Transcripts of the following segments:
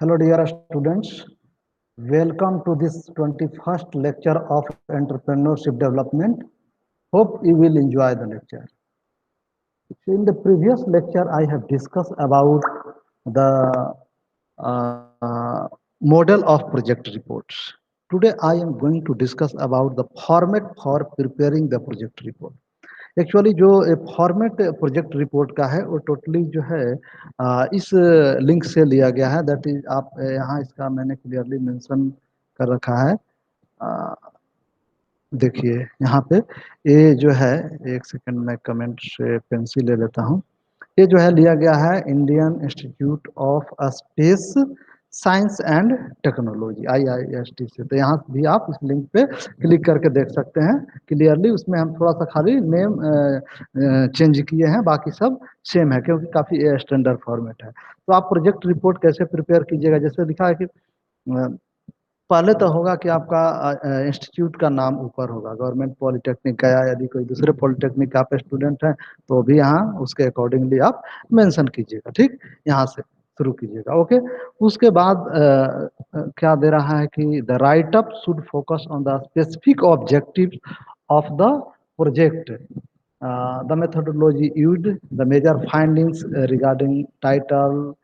Hello dear students, welcome to this 21st lecture of entrepreneurship development. Hope you will enjoy the lecture. In the previous lecture I have discussed about the model of project reports. Today I am going to discuss about the format for preparing the project report. Actually जो format project report का है वो totally जो है इस link से लिया गया है दैट इज आप यहाँ इसका मैंने क्लियरली मेंशन कर रखा है। अ, देखिए यहाँ पे ये जो है, एक सेकंड में कमेंट से पेंसिल ले लेता हूँ। ये जो है लिया गया है Indian institute of space science and technology IIST से। तो यहाँ भी आप इस लिंक पे क्लिक करके देख सकते हैं क्लियरली। उसमें हम थोड़ा सा खाली नेम चेंज किए हैं, बाकी सब सेम है क्योंकि काफ़ी स्टैंडर्ड फॉर्मेट है। तो आप प्रोजेक्ट रिपोर्ट कैसे प्रिपेयर कीजिएगा, जैसे लिखा है कि पहले तो होगा कि आपका इंस्टीट्यूट का नाम ऊपर होगा, गवर्नमेंट पॉलिटेक्निक का, या यदि कोई दूसरे पॉलिटेक्निक का आप स्टूडेंट हैं तो भी यहाँ उसके अकॉर्डिंगली आप मेंशन कीजिएगा। ठीक, यहाँ से शुरू कीजिएगा। ओके, उसके बाद क्या दे रहा है कि the right up should focus on the specific objective of the project, the methodology used, the major findings regarding title.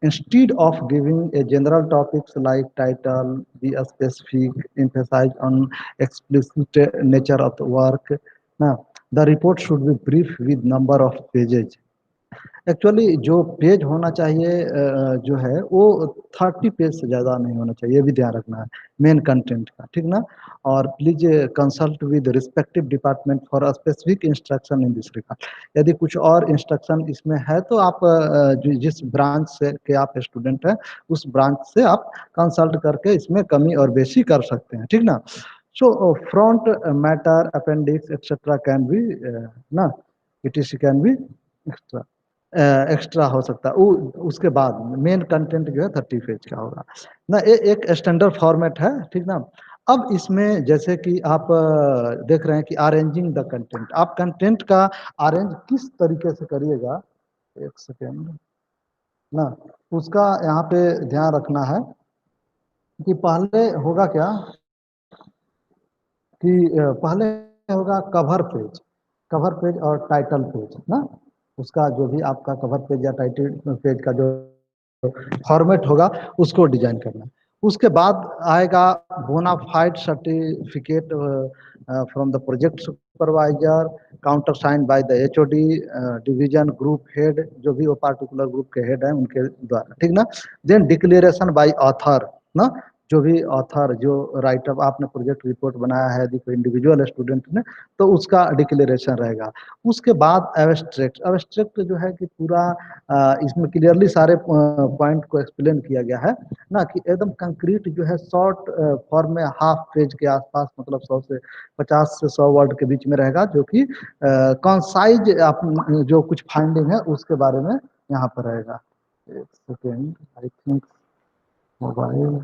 Instead of giving a general topics like title, be a specific, emphasize on explicit nature of the work. Now, the report should be brief with number of pages. Actually जो page होना चाहिए जो है वो 30 page से ज़्यादा नहीं होना चाहिए, ये भी ध्यान रखना है मेन कंटेंट का। ठीक ना। और please consult with respective department for specific instruction in this regard. यदि कुछ और इंस्ट्रक्शन इसमें है तो आप जिस ब्रांच से के आप स्टूडेंट हैं उस ब्रांच से आप कंसल्ट करके इसमें कमी और बेशी कर सकते हैं। ठीक ना। So front matter appendix etcetera can be ना, it can be extra extra हो सकता है। उसके बाद मेन कंटेंट जो है 30 पेज का होगा ना। एक स्टैंडर्ड फॉर्मेट है। ठीक ना। अब इसमें जैसे कि आप देख रहे हैं कि अरेंजिंग द कंटेंट, आप कंटेंट का अरेंज किस तरीके से करिएगा, एक सेकेंड ना, उसका यहाँ पे ध्यान रखना है कि पहले होगा क्या कि पहले होगा कवर पेज, कवर पेज और टाइटल पेज ना। उसका जो भी आपका कवर पेज या टाइटल पेज का जो फॉर्मेट होगा उसको डिजाइन करना। उसके बाद आएगा bonafide certificate from the project supervisor, counter sign by the HOD, division group head, जो भी वो पार्टिकुलर ग्रुप के हेड हैं उनके द्वारा। ठीक ना। देन डिक्लेरेशन बाय ऑथर ना, जो भी ऑथर जो राइटअप आपने प्रोजेक्ट रिपोर्ट बनाया है यदि कोई इंडिविजुअल स्टूडेंट ने तो उसका डिक्लेरेशन रहेगा। उसके बाद एब्स्ट्रैक्ट, एब्स्ट्रैक्ट जो है कि पूरा इसमें क्लियरली सारे पॉइंट को एक्सप्लेन किया गया है ना, कि एकदम कंक्रीट जो है शॉर्ट फॉर्म में हाफ पेज के आसपास, मतलब 100 से 50 से 100 वर्ड के बीच में रहेगा, जो कि कॉन्साइज जो कुछ फाइंडिंग है उसके बारे में यहाँ पर रहेगा। एक second, I think mobile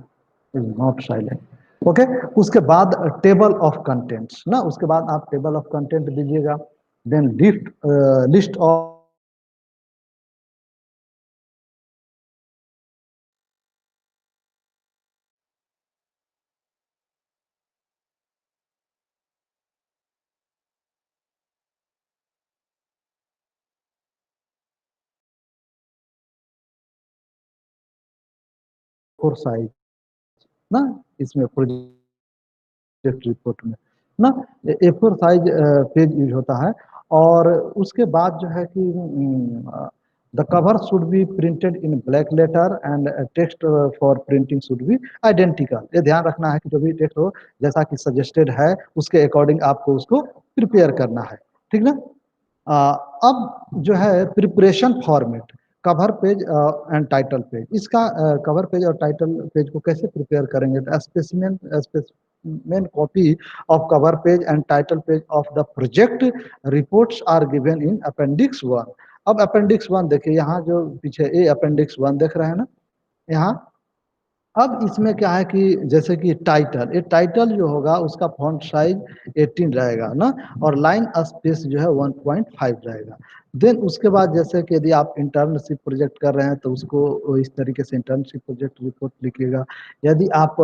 is not silent. Okay, उसके बाद टेबल ऑफ कंटेंट्स ना, उसके बाद आप टेबल ऑफ कंटेंट दीजिएगा। Then list of figures ना, इसमें प्रोजेक्ट रिपोर्ट में ना A4 साइज पेज यूज होता है। और उसके बाद जो है कि the cover should be printed in black letter and text for printing should be identical. ये ध्यान रखना है कि जो भी टेक्स्ट हो जैसा कि सजेस्टेड है उसके अकॉर्डिंग आपको उसको प्रिपेयर करना है। ठीक ना। अब जो है preparation format, cover page and title page, इसका कवर पेज और टाइटल पेज को कैसे प्रिपेयर करेंगे, तो specimen copy of cover page and title page of the project reports are given in appendix 1। अब appendix 1 देखिए, यहाँ जो पीछे अपेंडिक्स 1 देख रहे हैं ना, यहाँ अब इसमें क्या है कि जैसे कि टाइटल, ये टाइटल जो होगा उसका फॉन्ट साइज 18 रहेगा ना, और लाइन स्पेस जो है 1.5 रहेगा। देन उसके बाद जैसे कि यदि आप इंटर्नशिप प्रोजेक्ट कर रहे हैं तो उसको इस तरीके से इंटर्नशिप प्रोजेक्ट रिपोर्ट लिखिएगा। यदि आप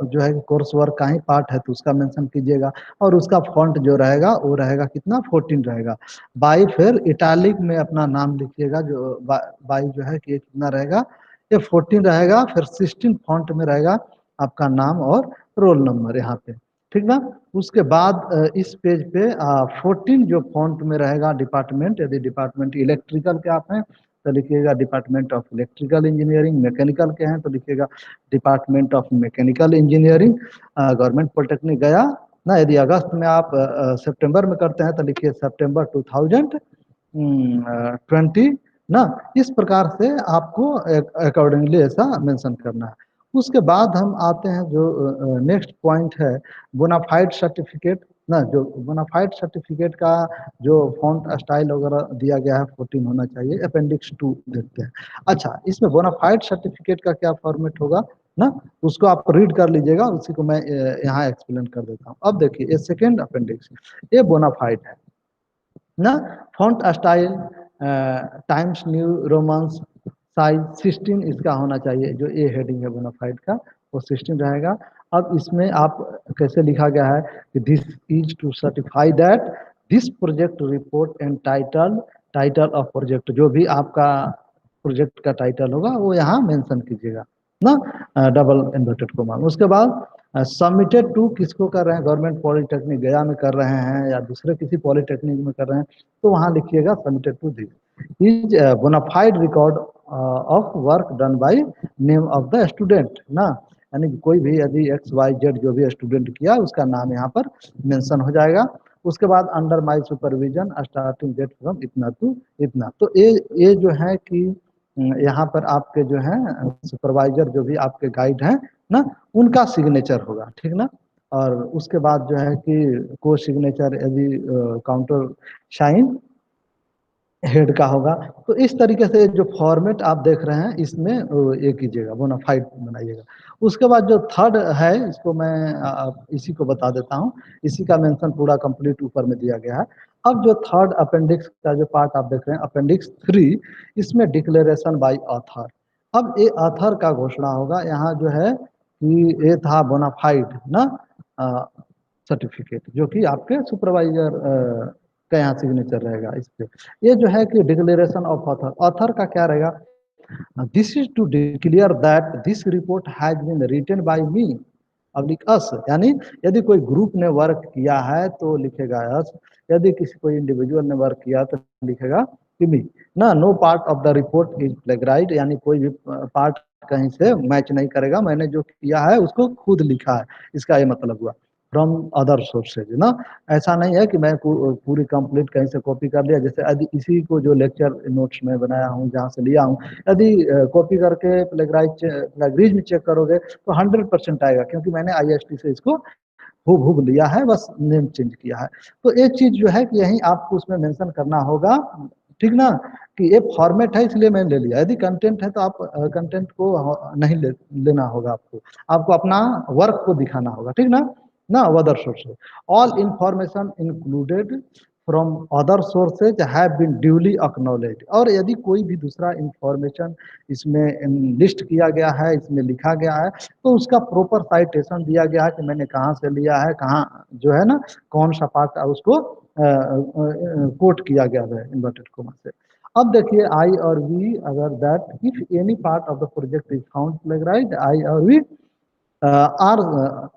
जो है कोर्स वर्क का ही पार्ट है तो उसका मेंशन कीजिएगा, और उसका फॉन्ट जो रहेगा वो रहेगा कितना, 14 रहेगा। बाई फिर इटैलिक में अपना नाम लिखिएगा, जो बाई जो है कि ये कितना रहेगा, ये 14 रहेगा। फिर 16 फॉन्ट में रहेगा आपका नाम और रोल नंबर यहाँ पे, ठीक ना। उसके बाद इस पेज पे 14 जो फॉन्ट में रहेगा डिपार्टमेंट, यदि डिपार्टमेंट इलेक्ट्रिकल के आप हैं तो लिखिएगा department of electrical engineering, mechanical के हैं तो लिखिएगा department of mechanical engineering, government polytechnic गया ना। यदि अगस्त में आप सितंबर में करते हैं तो लिखिए सितंबर 2020 ना। इस प्रकार से आपको अकॉर्डिंगली ऐसा मेंशन करना है। उसके बाद हम आते हैं जो नेक्स्ट पॉइंट है, बोनाफाइड सर्टिफिकेट ना। जो बोनाफाइड सर्टिफिकेट का जो फॉन्ट स्टाइल वगैरह दिया गया है 14 होना चाहिए। अपेंडिक्स 2 देखते हैं। अच्छा, इसमें बोनाफाइड सर्टिफिकेट का क्या फॉर्मेट होगा ना, उसको आप रीड कर लीजिएगा, उसी को मैं यहाँ एक्सप्लेन कर देता हूँ। अब देखिए ये सेकेंड अपेंडिक्स, ये बोनाफाइड है ना। Font style times new Romans, size 16 इसका होना चाहिए। जो ए हेडिंग है बोनाफाइड का वो 16 रहेगा। अब इसमें आप कैसे लिखा गया है कि this is to certify that this project report and title, title of project, जो भी आपका प्रोजेक्ट का टाइटल होगा वो यहाँ मेंशन कीजिएगा ना, डबल इन्वर्टेड कोमा। उसके बाद सबमिटेड टू किसको कर रहे हैं, गवर्नमेंट पॉलिटेक्निक गया में कर रहे हैं या दूसरे किसी पॉलिटेक्निक में कर रहे हैं तो वहाँ लिखिएगा submitted to this is bonafide record of work done by name of the student ना। यानी कि कोई भी यदि एक्स वाई जेड जो भी स्टूडेंट किया उसका नाम यहाँ पर मेंशन हो जाएगा। उसके बाद under my supervision starting date from इतना टू इतना। तो ये जो है कि यहाँ पर आपके जो है सुपरवाइजर जो भी आपके गाइड हैं ना, उनका सिग्नेचर होगा, ठीक ना। और उसके बाद जो है कि को सिग्नेचर यदि काउंटर साइन हेड का होगा। तो इस तरीके से जो फॉर्मेट आप देख रहे हैं इसमें ये कीजिएगा, बोनाफाइड बनाइएगा। उसके बाद जो थर्ड है इसको मैं इसी को बता देता हूँ। इसी का मेंशन पूरा कंप्लीट ऊपर में दिया गया है। अब जो थर्ड अपेंडिक्स का जो पार्ट आप देख रहे हैं अपेंडिक्स 3, इसमें डिक्लेरेशन बाय ऑथर। अब ये ऑथर का घोषणा होगा यहाँ जो है कि ये था बोनाफाइड ना सर्टिफिकेट, जो कि आपके सुपरवाइजर का यहाँ सिग्नेचर रहेगा इस पे। ये जो है कि डिक्लेरेशन ऑफ ऑथर, ऑथर का क्या रहेगा, this is to declare that this report has been written by me public us. यानी यदि कोई ग्रुप ने वर्क किया है तो लिखेगा अस, यदि किसी कोई इंडिविजुअल ने वर्क किया तो लिखेगा कि मी ना। No part of the report is plagiarised, यानी कोई भी पार्ट कहीं से मैच नहीं करेगा, मैंने जो किया है उसको खुद लिखा है, इसका ये मतलब हुआ। फ्रॉम अदर सोर्सेज ना, ऐसा नहीं है कि मैं पूरी कंप्लीट कहीं से कॉपी कर लिया। जैसे यदि इसी को जो लेक्चर नोट्स में बनाया हूँ जहाँ से लिया हूँ, यदि कॉपी करके प्लेगरिज्म चेक करोगे तो 100% आएगा, क्योंकि मैंने आईएसटी से इसको हूबहू लिया है, बस नेम चेंज किया है। तो एक चीज जो है कि यही आपको उसमें मेंशन करना होगा, ठीक ना, कि ये फॉर्मेट है इसलिए मैंने ले लिया। यदि कंटेंट है तो आप कंटेंट को नहीं लेना होगा, आपको अपना वर्क को दिखाना होगा, ठीक ना ना। Other sources, all information included from other sources have been duly acknowledge. और यदि कोई भी दूसरा इंफॉर्मेशन इसमें लिस्ट किया गया है, इसमें लिखा गया है, तो उसका प्रॉपर साइटेशन दिया गया है कि मैंने कहाँ से लिया है, कहाँ जो है ना कौन सा पार्ट उसको कोट किया गया है इन्वर्टेड कोमा से। अब देखिए आई और वी, अगर that if any part of the project is found plagiarised, I और we are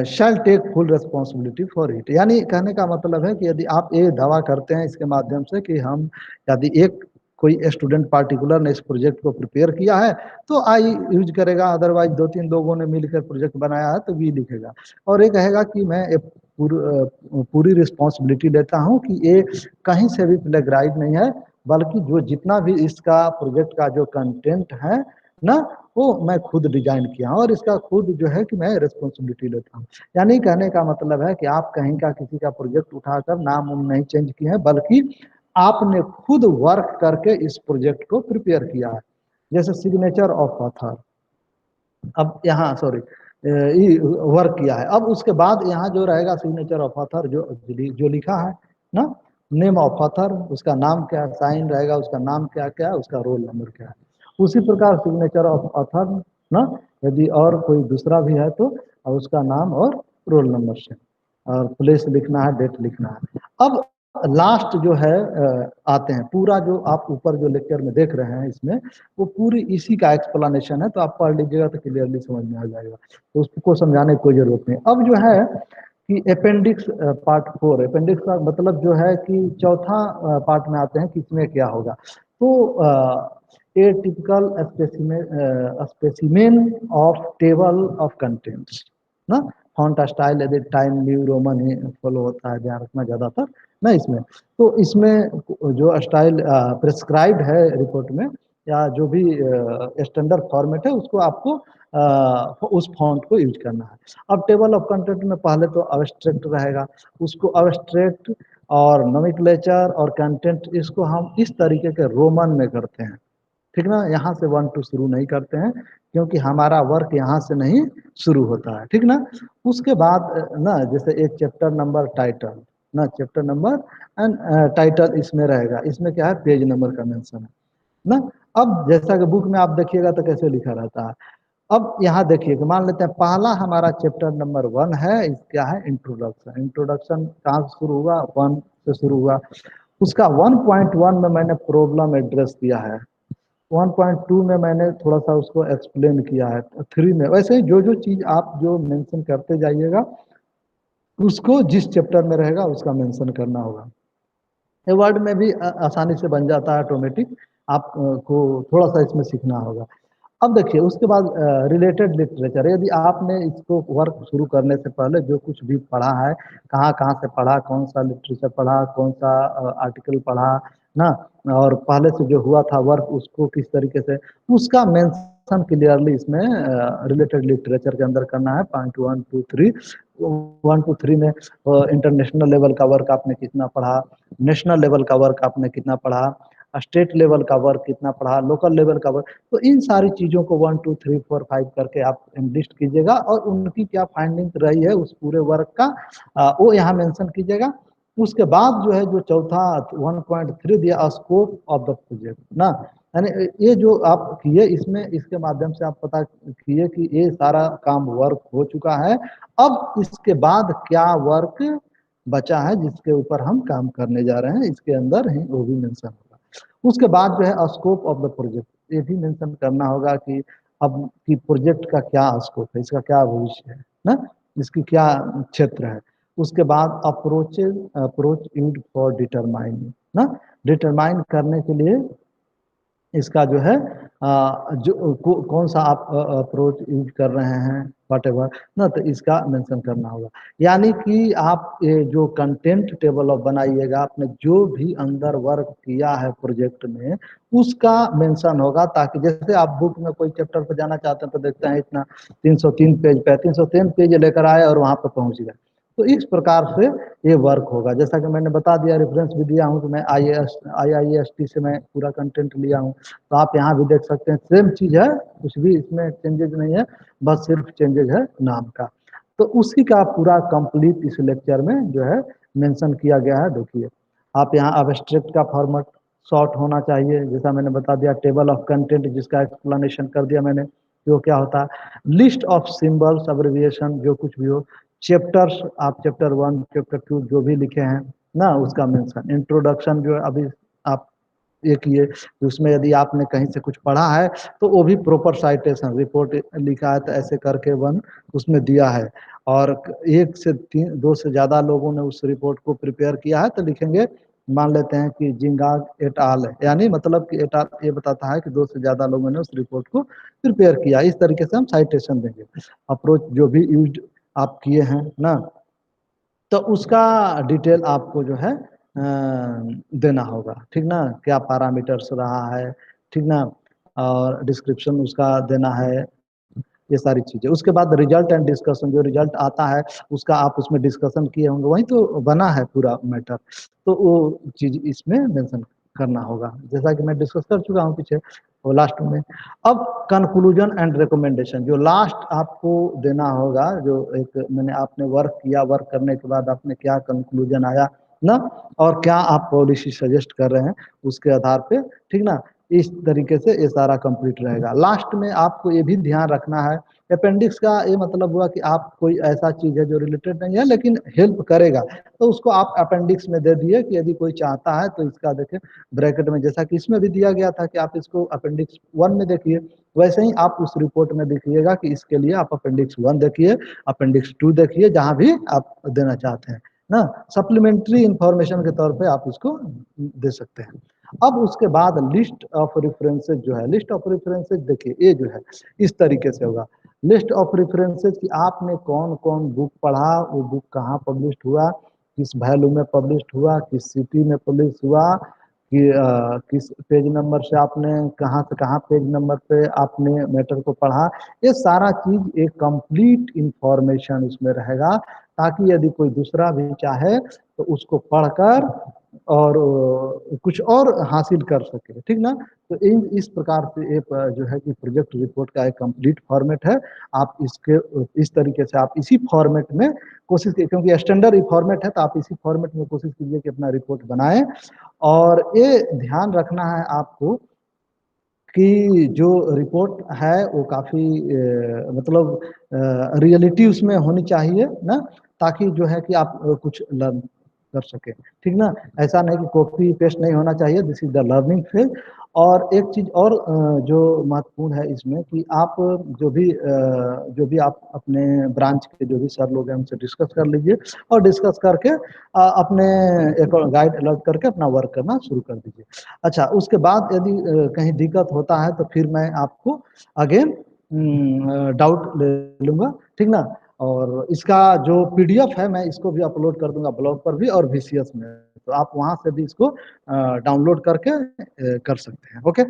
shall take full responsibility for it. यानी कहने का मतलब है कि यदि आप ये दावा करते हैं इसके माध्यम से कि हम, यदि एक कोई स्टूडेंट पार्टिकुलर ने इस प्रोजेक्ट को प्रिपेयर किया है तो आई यूज करेगा, अदरवाइज दो तीन लोगों ने मिलकर प्रोजेक्ट बनाया है तो वी लिखेगा। और ये कहेगा कि मैं पूरी रिस्पॉन्सिबिलिटी लेता हूँ कि ये कहीं से भी प्लेगराइज नहीं है, बल्कि जो जितना भी इसका प्रोजेक्ट का जो कंटेंट है ना, वो मैं खुद डिजाइन किया हूँ और इसका खुद जो है कि मैं रिस्पॉन्सिबिलिटी लेता हूँ। यानी कहने का मतलब है कि आप कहीं का किसी का प्रोजेक्ट उठाकर नाम उम नहीं चेंज किए हैं, बल्कि आपने खुद वर्क करके इस प्रोजेक्ट को प्रिपेयर किया है। जैसे सिग्नेचर ऑफ ऑथर, अब यहाँ सॉरी वर्क किया है। अब उसके बाद यहाँ जो रहेगा सिग्नेचर ऑफ ऑथर, जो लिखा है ना, नेम ऑफ ऑथर, उसका नाम क्या, साइन रहेगा, उसका नाम क्या क्या है, उसका रोल नंबर क्या है। उसी प्रकार सिग्नेचर ऑफ ऑथर ना, यदि और कोई दूसरा भी है तो उसका नाम और रोल नंबर से, और प्लेस लिखना है, डेट लिखना है। अब लास्ट जो है आते हैं, पूरा जो आप ऊपर जो लेक्चर में देख रहे हैं इसमें, वो पूरी इसी का एक्सप्लेनेशन है, तो आप पढ़ लीजिएगा तो क्लियरली समझ में आ जाएगा, तो उसको समझाने की कोई जरूरत नहीं। अब जो है कि अपेंडिक्स पार्ट 4, अपेंडिक्स का मतलब जो है कि चौथा पार्ट में आते हैं कि इसमें क्या होगा। तो ए typical specimen of table of contents ना, फॉन्ट स्टाइल यदि टाइम न्यू रोमन ही फॉलो होता है, ध्यान रखना ज़्यादातर ना इसमें। तो इसमें जो स्टाइल प्रिस्क्राइब्ड है रिपोर्ट में, या जो भी स्टैंडर्ड फॉर्मेट है, उसको आपको उस फॉन्ट को यूज करना है। अब टेबल ऑफ कंटेंट में पहले तो अब्स्ट्रैक्ट रहेगा, उसको अब्स्ट्रैक्ट और नोमेनक्लेचर और कंटेंट, इसको हम इस तरीके के रोमन में करते हैं, ठीक ना। यहाँ से 1 2 शुरू नहीं करते हैं, क्योंकि हमारा वर्क यहाँ से नहीं शुरू होता है, ठीक ना। उसके बाद ना, जैसे एक चैप्टर नंबर टाइटल ना, चैप्टर नंबर एंड टाइटल इसमें रहेगा, इसमें क्या है, पेज नंबर का मेंशन है ना। अब जैसा कि बुक में आप देखिएगा तो कैसे लिखा रहता है। अब यहाँ देखिए कि मान लेते हैं पहला हमारा चैप्टर नंबर 1 है, इस क्या है, इंट्रोडक्शन। इंट्रोडक्शन कहाँ से शुरू हुआ, 1 से शुरू हुआ। उसका 1.1 में मैंने प्रॉब्लम एड्रेस किया है, 1.2 में मैंने थोड़ा सा उसको एक्सप्लेन किया है, 3 में वैसे ही जो जो चीज़ आप जो मेंशन करते जाइएगा, उसको जिस चैप्टर में रहेगा उसका मेंशन करना होगा। ये वर्ड में भी आसानी से बन जाता है ऑटोमेटिक, आपको थोड़ा सा इसमें सीखना होगा। अब देखिए उसके बाद रिलेटेड लिटरेचर, यदि आपने इसको वर्क शुरू करने से पहले जो कुछ भी पढ़ा है, कहाँ कहाँ से पढ़ा, कौन सा लिटरेचर पढ़ा, कौन सा आर्टिकल पढ़ा ना, और पहले से जो हुआ था वर्क उसको किस तरीके से, उसका मेंशन क्लियरली इसमें रिलेटेड लिटरेचर के अंदर करना है। पॉइंट 1 2 3 में इंटरनेशनल लेवल का वर्क आपने कितना पढ़ा, नेशनल लेवल का वर्क आपने कितना पढ़ा, स्टेट लेवल का वर्क कितना पढ़ा, लोकल लेवल का वर्क। तो इन सारी चीज़ों को 1 2 3 4 5 करके आप लिस्ट कीजिएगा, और उनकी क्या फाइंडिंग रही है उस पूरे वर्क का, वो यहाँ मेंशन कीजिएगा। उसके बाद जो है, जो चौथा 1.3 दिया, स्कोप ऑफ द प्रोजेक्ट ना, यानी ये जो आप किए, इसमें इसके माध्यम से आप पता किए कि ये सारा काम वर्क हो चुका है, अब इसके बाद क्या वर्क बचा है जिसके ऊपर हम काम करने जा रहे हैं, इसके अंदर ही वो भी मेंशन होगा। उसके बाद जो है स्कोप ऑफ द प्रोजेक्ट, ये भी मेंशन करना होगा कि अब की प्रोजेक्ट का क्या स्कोप है, इसका क्या भविष्य है ना, इसकी क्या क्षेत्र है। उसके बाद अप्रोच यूज फॉर डिटरमाइन ना, डिटरमाइन करने के लिए इसका जो है कौन सा आप अप्रोच यूज कर रहे हैं, वॉटेवर ना, तो इसका मेंशन करना होगा। यानी कि आप ये जो कंटेंट टेबल ऑफ बनाइएगा, आपने जो भी अंदर वर्क किया है प्रोजेक्ट में, उसका मेंशन होगा, ताकि जैसे आप बुक में कोई चैप्टर पर जाना चाहते हैं तो देखते हैं इतना 303 पेज पे, 303 पेज लेकर आए और वहाँ पर पहुँच गए। तो इस प्रकार से ये वर्क होगा। जैसा कि मैंने बता दिया, रेफरेंस भी दिया हूँ, तो मैं IIST से मैं पूरा कंटेंट लिया हूँ, तो आप यहाँ भी देख सकते हैं, सेम चीज़ है, कुछ भी इसमें चेंजेस नहीं है, बस सिर्फ चेंजेस है नाम का। तो उसी का पूरा कंप्लीट इस लेक्चर में जो है मेंशन किया गया है। देखिए आप यहाँ अब्स्ट्रैक्ट का फॉर्मेट शॉर्ट होना चाहिए, जैसा मैंने बता दिया, टेबल ऑफ कंटेंट जिसका एक्सप्लेनेशन कर दिया मैंने, जो क्या होता है, लिस्ट ऑफ सिंबल्स, अब्रिविएशन, जो कुछ भी हो, चैप्टर्स, आप चैप्टर 1 चैप्टर 2 जो भी लिखे हैं ना, उसका मेंशन, इंट्रोडक्शन जो है अभी आप ये किए, तो उसमें यदि आपने कहीं से कुछ पढ़ा है तो वो भी प्रॉपर साइटेशन रिपोर्ट लिखा है, तो ऐसे करके 1 उसमें दिया है। और 1 से 3 2 से ज़्यादा लोगों ने उस रिपोर्ट को प्रिपेयर किया है, तो लिखेंगे, मान लेते हैं कि जिंगाग एट आल है, यानी मतलब कि एट आल ये बताता है कि 2 से ज़्यादा लोगों ने उस रिपोर्ट को प्रिपेयर किया। इस तरीके से हम साइटेशन देंगे। अप्रोच जो भी यूज आप किए हैं ना, तो उसका डिटेल आपको जो है देना होगा, ठीक ना, क्या पैरामीटर्स रहा है, ठीक ना, और डिस्क्रिप्शन उसका देना है, ये सारी चीज़ें। उसके बाद रिजल्ट एंड डिस्कशन, जो रिजल्ट आता है उसका आप उसमें डिस्कशन किए होंगे, वही तो बना है पूरा मैटर, तो वो चीज़ इसमें मेंशन करना होगा, जैसा कि मैं डिस्कस कर चुका हूँ पीछे। वो लास्ट में। अब कंक्लूजन एंड रिकमेंडेशन, जो लास्ट आपको देना होगा, जो एक मैंने आपने वर्क किया, वर्क करने के बाद आपने क्या कंक्लूजन आया ना, और क्या आप पॉलिसी सजेस्ट कर रहे हैं उसके आधार पे, ठीक ना, इस तरीके से ये सारा कंप्लीट रहेगा। लास्ट में आपको ये भी ध्यान रखना है, अपेंडिक्स का ये मतलब हुआ कि आप कोई ऐसा चीज है जो रिलेटेड नहीं है लेकिन हेल्प करेगा, तो उसको आप अपेंडिक्स में दे दिए कि यदि कोई चाहता है तो इसका देखें ब्रैकेट में, जैसा कि इसमें भी दिया गया था कि आप इसको अपेंडिक्स 1 में देखिए, वैसे ही आप उस रिपोर्ट में देखिएगा कि इसके लिए आप अपेंडिक्स 1 देखिए, अपेंडिक्स 2 देखिए, जहां भी आप देना चाहते हैं ना, सप्लीमेंट्री इंफॉर्मेशन के तौर पे आप इसको दे सकते हैं। अब उसके बाद लिस्ट ऑफ रेफरेंसेज जो है, लिस्ट ऑफ रेफरेंसेज देखिए ये जो है इस तरीके से होगा, लिस्ट ऑफ रेफरेंसेज कि आपने कौन कौन बुक पढ़ा, वो बुक कहाँ पब्लिश हुआ, किस वैल्यू में पब्लिश हुआ, किस सिटी में पब्लिश हुआ, कि किस पेज नंबर से आपने कहाँ से कहाँ पेज नंबर पे आपने मैटर को पढ़ा, ये सारा चीज एक कंप्लीट इंफॉर्मेशन इसमें रहेगा, ताकि यदि कोई दूसरा भी चाहे तो उसको पढ़कर और कुछ और हासिल कर सके, ठीक ना। तो इन इस प्रकार से एक जो है कि प्रोजेक्ट रिपोर्ट का एक कंप्लीट फॉर्मेट है। आप इसके इस तरीके से आप इसी फॉर्मेट में कोशिश कीजिए, क्योंकि स्टैंडर्ड फॉर्मेट है, तो आप इसी फॉर्मेट में कोशिश कीजिए कि अपना रिपोर्ट बनाएं। और ये ध्यान रखना है आपको कि जो रिपोर्ट है वो काफ़ी मतलब रियलिटी उसमें होनी चाहिए ना, ताकि जो है कि आप कुछ लर्न कर सके, ठीक ना। ऐसा नहीं कि कॉपी पेस्ट नहीं होना चाहिए, this is the learning phase. और एक चीज और जो महत्वपूर्ण है इसमें कि आप जो भी आप अपने ब्रांच के जो भी सर लोग हैं उनसे डिस्कस कर लीजिए, और डिस्कस करके अपने एक गाइड अलर्ट करके अपना वर्क करना शुरू कर दीजिए। अच्छा, उसके बाद यदि कहीं दिक्कत होता है तो फिर मैं आपको अगेन डाउट ले लूँगा, ठीक ना। और इसका जो पीडीएफ है मैं इसको भी अपलोड कर दूंगा ब्लॉग पर भी और वीसीएस में, तो आप वहां से भी इसको डाउनलोड करके कर सकते हैं। Okay,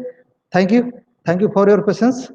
thank you for your patience.